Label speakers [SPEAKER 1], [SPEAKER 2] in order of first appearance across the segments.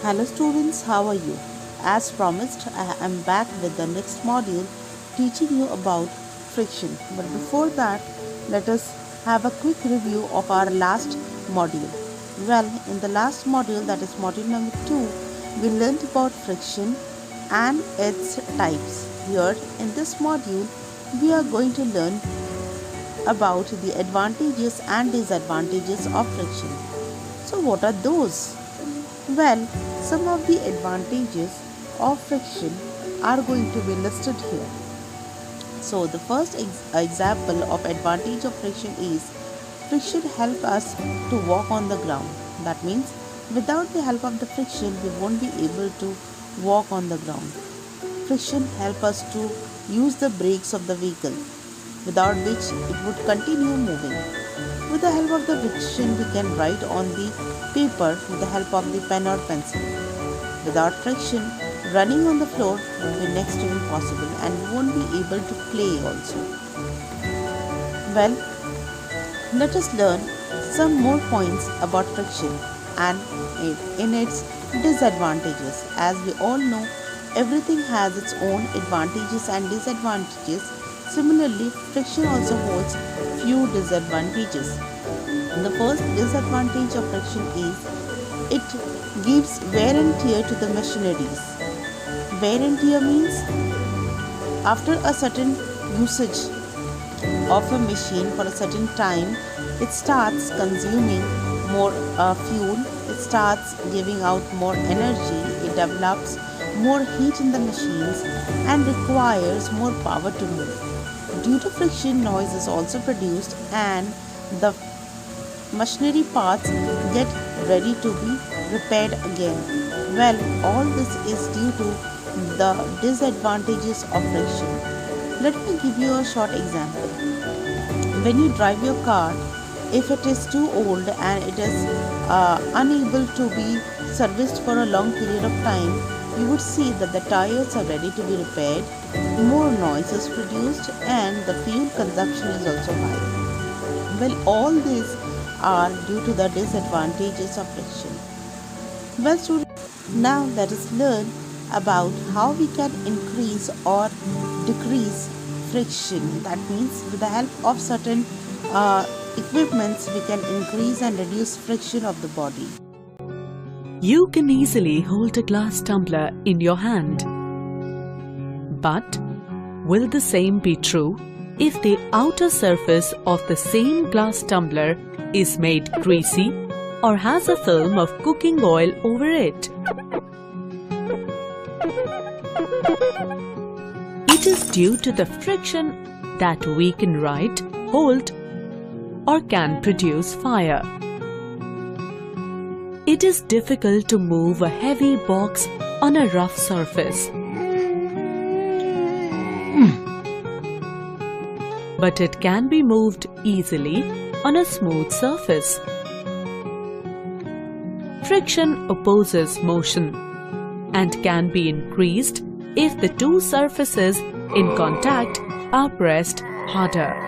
[SPEAKER 1] Hello students, how are you? As promised, I am back with the next module teaching you about friction. But before that, let us have a quick review of our last module. Well, in the last module, that is module number 2, we learned about friction and its types. Here in this module, we are going to learn about the advantages and disadvantages of friction. So what are those? Well, some of the advantages of friction are going to be listed here. So the first example of advantage of friction is friction help us to walk on the ground. That means without the help of the friction we won't be able to walk on the ground. Friction help us to use the brakes of the vehicle, without which it would continue moving. With the help of the friction, we can write on the paper with the help of the pen or pencil. Without friction, running on the floor will be next to impossible and we won't be able to play also. Well, let us learn some more points about friction and in its disadvantages. As we all know, everything has its own advantages and disadvantages. Similarly, friction also holds few disadvantages. The first disadvantage of friction is it gives wear and tear to the machineries. Wear and tear means after a certain usage of a machine for a certain time, it starts consuming more fuel, it starts giving out more energy, it develops more heat in the machines and requires more power to move. Due to friction, noise is also produced and the machinery parts get ready to be repaired again. Well, all this is due to the disadvantages of friction. Let me give you a short example. When you drive your car, if it is too old and it is unable to be serviced for a long period of time, you would see that the tires are ready to be repaired, more noise is produced and the fuel consumption is also high. Well, all these are due to the disadvantages of friction. Well students, now let us learn about how we can increase or decrease friction. That means with the help of certain equipments we can increase and reduce friction of the body.
[SPEAKER 2] You can easily hold a glass tumbler in your hand. But will the same be true if the outer surface of the same glass tumbler is made greasy or has a film of cooking oil over it? It is due to the friction that we can write, hold, or can produce fire. It is difficult to move a heavy box on a rough surface. But it can be moved easily on a smooth surface. Friction opposes motion and can be increased if the two surfaces in contact are pressed harder.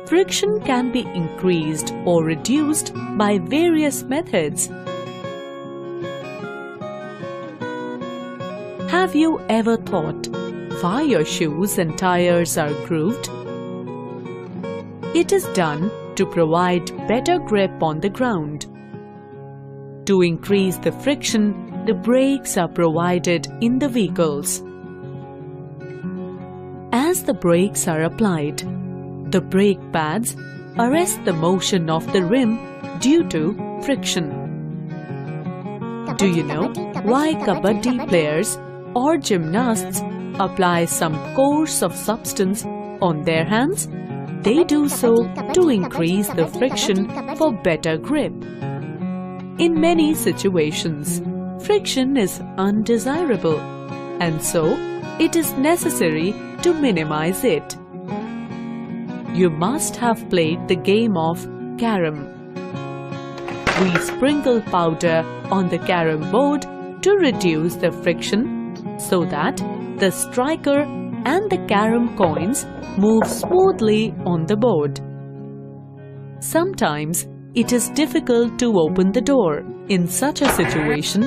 [SPEAKER 2] Friction can be increased or reduced by various methods. Have you ever thought why your shoes and tires are grooved? It is done to provide better grip on the ground. To increase the friction, the brakes are provided in the vehicles. As the brakes are applied, the brake pads arrest the motion of the rim due to friction. Do you know why kabaddi players or gymnasts apply some course of substance on their hands? They do so to increase the friction for better grip. In many situations, friction is undesirable, and so it is necessary to minimize it. You must have played the game of carom. We sprinkle powder on the carom board to reduce the friction so that the striker and the carom coins move smoothly on the board. Sometimes it is difficult to open the door. In such a situation,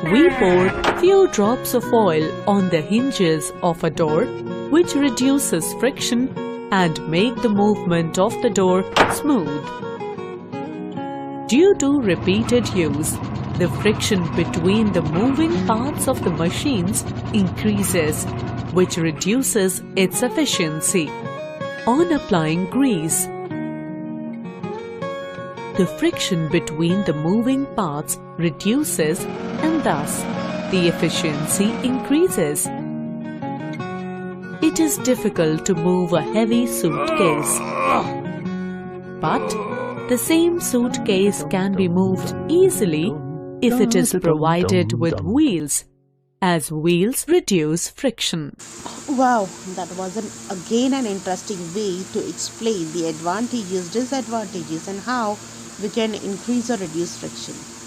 [SPEAKER 2] we pour few drops of oil on the hinges of a door, which reduces friction and make the movement of the door smooth. Due to repeated use, the friction between the moving parts of the machines increases, which reduces its efficiency. On applying grease, the friction between the moving parts reduces and thus the efficiency increases. It is difficult to move a heavy suitcase, but the same suitcase can be moved easily if it is provided with wheels, as wheels reduce friction.
[SPEAKER 1] Wow, that was again an interesting way to explain the advantages, disadvantages, and how we can increase or reduce friction.